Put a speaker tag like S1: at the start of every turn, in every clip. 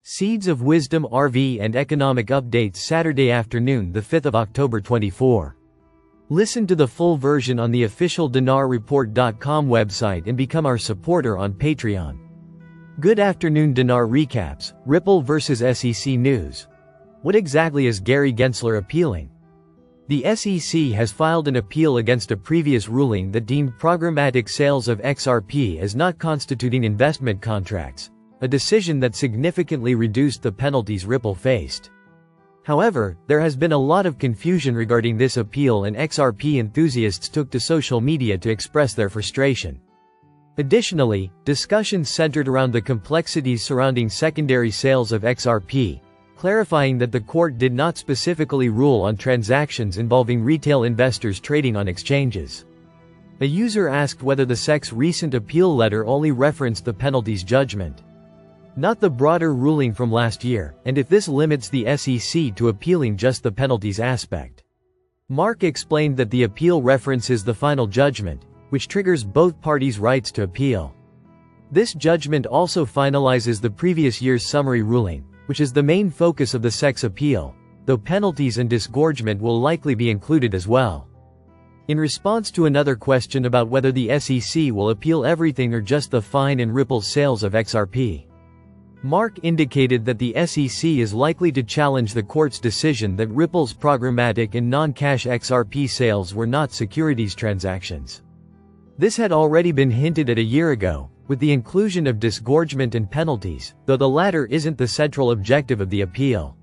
S1: Seeds of Wisdom RV and Economic Updates Saturday afternoon, the 5th of October 24. Listen to the full version on the official dinarreport.com website and become our supporter on Patreon. Good afternoon. Dinar recaps, Ripple vs SEC news. What exactly is Gary Gensler appealing? The SEC has filed an appeal against a previous ruling that deemed programmatic sales of XRP as not constituting investment contracts, a decision that significantly reduced the penalties Ripple faced. However, there has been a lot of confusion regarding this appeal, and XRP enthusiasts took to social media to express their frustration. Additionally, discussions centered around the complexities surrounding secondary sales of XRP, clarifying that the court did not specifically rule on transactions involving retail investors trading on exchanges. A user asked whether the SEC's recent appeal letter only referenced the penalties judgment, not the broader ruling from last year, and if this limits the SEC to appealing just the penalties aspect. Mark explained that the appeal references the final judgment, which triggers both parties' rights to appeal. This judgment also finalizes the previous year's summary ruling, which is the main focus of the SEC's appeal, though penalties and disgorgement will likely be included as well. In response to another question about whether the SEC will appeal everything or just the fine and Ripple's sales of XRP, Mark indicated that the SEC is likely to challenge the court's decision that Ripple's programmatic and non-cash XRP sales were not securities transactions. This had already been hinted at a year ago, with the inclusion of disgorgement and penalties, though the latter isn't the central objective of the appeal.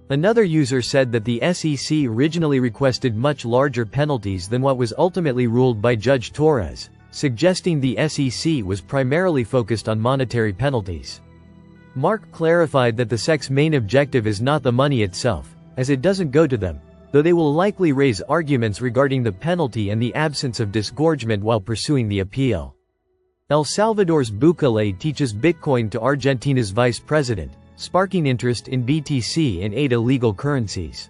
S1: Another user said that the SEC originally requested much larger penalties than what was ultimately ruled by Judge Torres, suggesting the SEC was primarily focused on monetary penalties. Mark clarified that the SEC's main objective is not the money itself, as it doesn't go to them, though they will likely raise arguments regarding the penalty and the absence of disgorgement while pursuing the appeal. El Salvador's Bukele teaches Bitcoin to Argentina's vice president, sparking interest in BTC and 8 illegal currencies.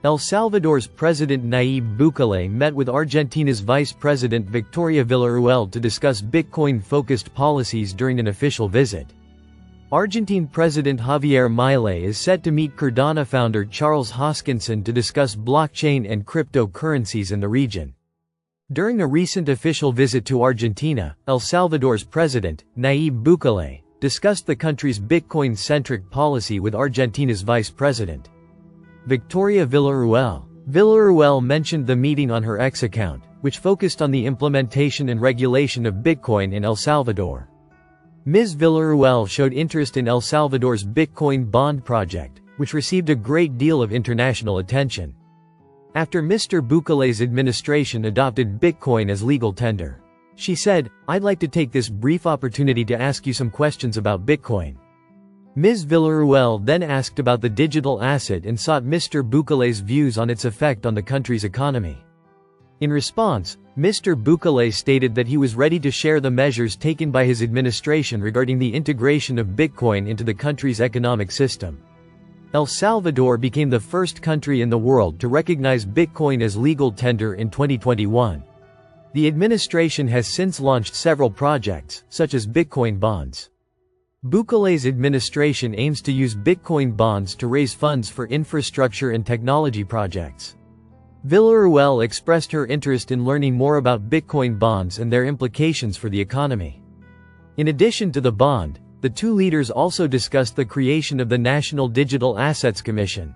S1: El Salvador's President Nayib Bukele met with Argentina's Vice President Victoria Villarruel to discuss Bitcoin-focused policies during an official visit. Argentine President Javier Milei is set to meet Cardano founder Charles Hoskinson to discuss blockchain and cryptocurrencies in the region. During a recent official visit to Argentina, El Salvador's president, Nayib Bukele, discussed the country's Bitcoin-centric policy with Argentina's vice president, Victoria Villarruel. Villarruel mentioned the meeting on her X account, which focused on the implementation and regulation of Bitcoin in El Salvador. Ms. Villarruel showed interest in El Salvador's Bitcoin bond project, which received a great deal of international attention after Mr. Bukele's administration adopted Bitcoin as legal tender. She said, "I'd like to take this brief opportunity to ask you some questions about Bitcoin." Ms. Villarruel then asked about the digital asset and sought Mr. Bukele's views on its effect on the country's economy. In response, Mr. Bukele stated that he was ready to share the measures taken by his administration regarding the integration of Bitcoin into the country's economic system. El Salvador became the first country in the world to recognize Bitcoin as legal tender in 2021. The administration has since launched several projects, such as Bitcoin bonds. Bukele's administration aims to use Bitcoin bonds to raise funds for infrastructure and technology projects. Villarruel expressed her interest in learning more about Bitcoin bonds and their implications for the economy. In addition to the bond, the two leaders also discussed the creation of the National Digital Assets Commission,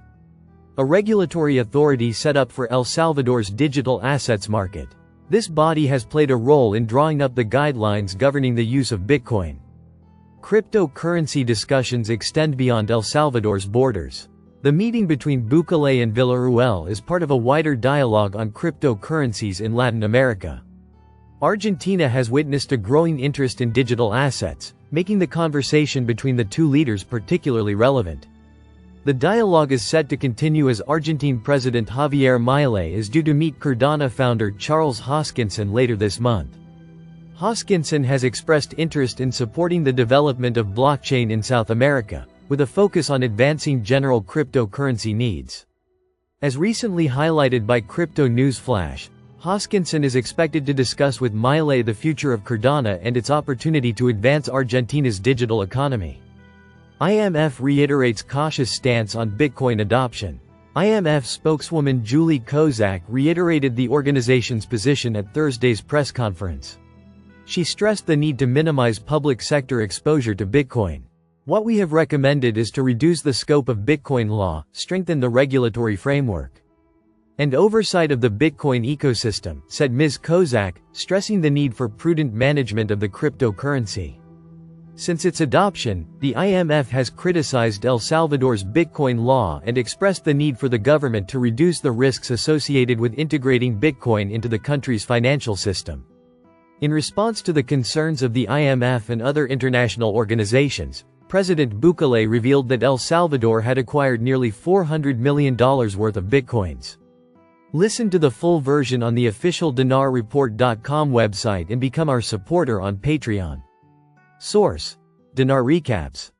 S1: a regulatory authority set up for El Salvador's digital assets market. This body has played a role in drawing up the guidelines governing the use of Bitcoin. Cryptocurrency discussions extend beyond El Salvador's borders. The meeting between Bukele and Villarruel is part of a wider dialogue on cryptocurrencies in Latin America. Argentina has witnessed a growing interest in digital assets, making the conversation between the two leaders particularly relevant. The dialogue is set to continue as Argentine President Javier Milei is due to meet Cardano founder Charles Hoskinson later this month. Hoskinson has expressed interest in supporting the development of blockchain in South America, with a focus on advancing general cryptocurrency needs. As recently highlighted by Crypto News Flash, Hoskinson is expected to discuss with Milei the future of Cardano and its opportunity to advance Argentina's digital economy. IMF reiterates cautious stance on Bitcoin adoption. IMF spokeswoman Julie Kozak reiterated the organization's position at Thursday's press conference. She stressed the need to minimize public sector exposure to Bitcoin. What we have recommended is to reduce the scope of Bitcoin law, strengthen the regulatory framework, and oversight of the Bitcoin ecosystem, said Ms. Kozak, stressing the need for prudent management of the cryptocurrency. Since its adoption, the IMF has criticized El Salvador's Bitcoin law and expressed the need for the government to reduce the risks associated with integrating Bitcoin into the country's financial system. In response to the concerns of the IMF and other international organizations, President Bukele revealed that El Salvador had acquired nearly $400 million worth of Bitcoins. Listen to the full version on the official dinarreport.com website and become our supporter on Patreon. Source: Dinar Recaps.